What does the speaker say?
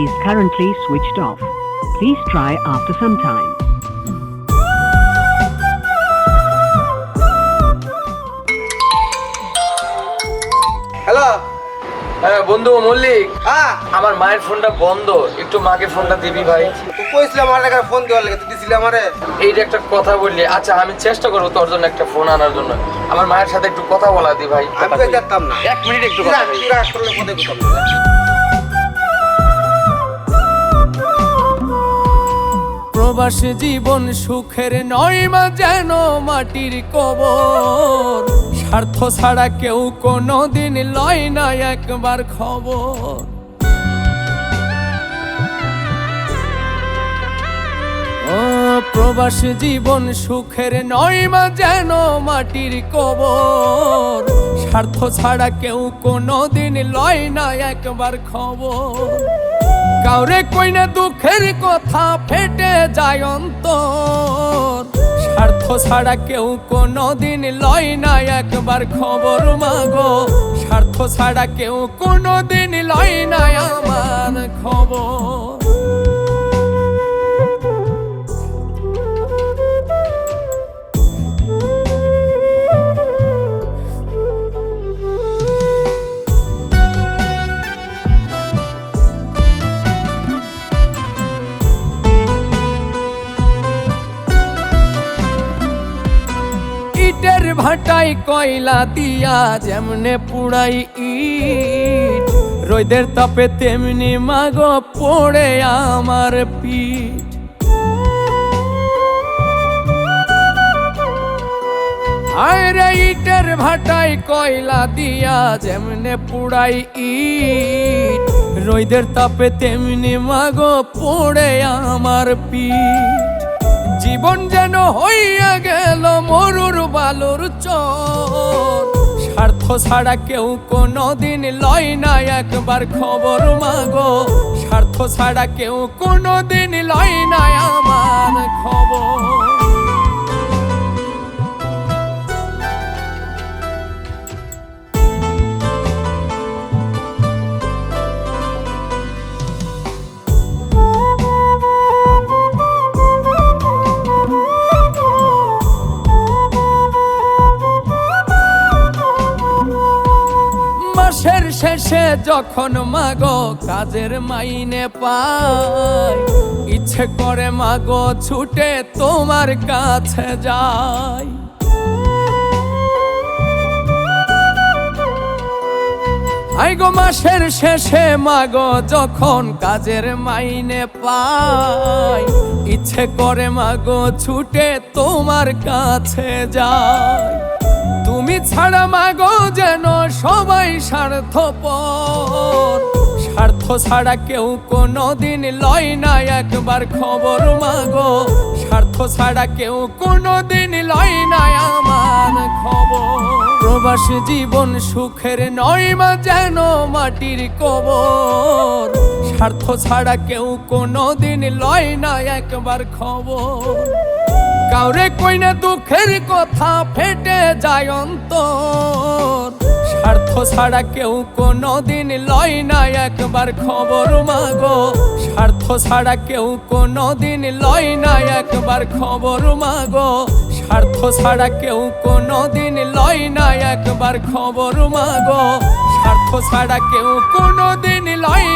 is currently switched off. Please try after some time. Hello. হ্যাঁ বন্ধু মল্লিক, হ্যাঁ আমার মায়ের ফোনটা বন্ধ, একটু মাকে ফোনটা দিবি ভাই। তুই কইছিলাম আমার এখানে ফোন দেওয়ার লাগে, তুই দিছিলি আমারে। এইটা একটা কথা বললি, আচ্ছা আমি চেষ্টা করবো তোর জন্য একটা ফোন আনার জন্য। আমার মায়ের সাথে একটু কথা বলা দি ভাই। আমি তো জানতাম না। 1 মিনিট একটু কথা বলি। তুই রাগ করলে কোথায় কোথাও না। প্রবাসী জীবন সুখের নয় মা, যেন মাটির কবর। স্বার্থ ছাড়া কেউ কোনো দিন লয় না একবার খবর। ও প্রবাসী জীবন সুখের নয় মা, যেন মাটির কবর। স্বার্থ ছাড়া কেউ কোনো দিন লয় না একবার খবর। কাউরে কইনা দুঃখের কথা ফেটে যায় অন্তর। স্বার্থ ছাড়া কেউ কোনো দিন লয় না একবার খবর মাগো। স্বার্থ ছাড়া কেউ কোনো দিন লয় না আমার খবর। ইটের ভাটাই কয়লা দিয়া যেমনে পুড়াই ইট, রোদের তাপে তেমনি মাগো পড়ে আমার পিঠ। আরে ইটের ভাটাই কয়লা দিয়া যেমনে পুড়াই ইট, রোদের তাপে তেমনি মাগো পড়ে আমার পিঠ। জীবন যেন হইয়া গেল মরুর বালুর চর। স্বার্থ ছাড়া কেউ কোনো দিন লয় না একবার খবর মাগো। স্বার্থ ছাড়া কেউ কোনো দিন লয় না আমার খবর। মাসের শেষে যখন মাগো কাজের মাইনে পাই, ইচ্ছে করে মাগো ছুটে তোমার কাছে যাই। আই গো মাসের শেষে মাগো যখন কাজের মাইনে পাই, ইচ্ছে করে মাগো ছুটে তোমার কাছে যাই। তুমি ছাড়া মাগো যেন সবাই স্বার্থপর। স্বার্থ ছাড়া কেউ কোনো দিন লয় না একবার খবর মাগো। স্বার্থ ছাড়া কেউ কোনো দিন লয় না আমার খবর। প্রবাসী জীবন সুখের নয় মা, যেন মাটির কবর। স্বার্থ ছাড়া কেউ কোনো দিন লয় না একবার খবর। কাউরে কইনা দুঃখের কথা ফেটে যায় অন্তর। স্বার্থ ছাড়া কেউ কোনো দিন লয় না একবার খবর মাগো। স্বার্থ ছাড়া কেউ কোনো দিন লয় না একবার খবর মাগো। স্বার্থ ছাড়া কেউ কোনো দিন লয় না একবার খবর মাগো। স্বার্থ ছাড়া কেউ কোনো দিন লয়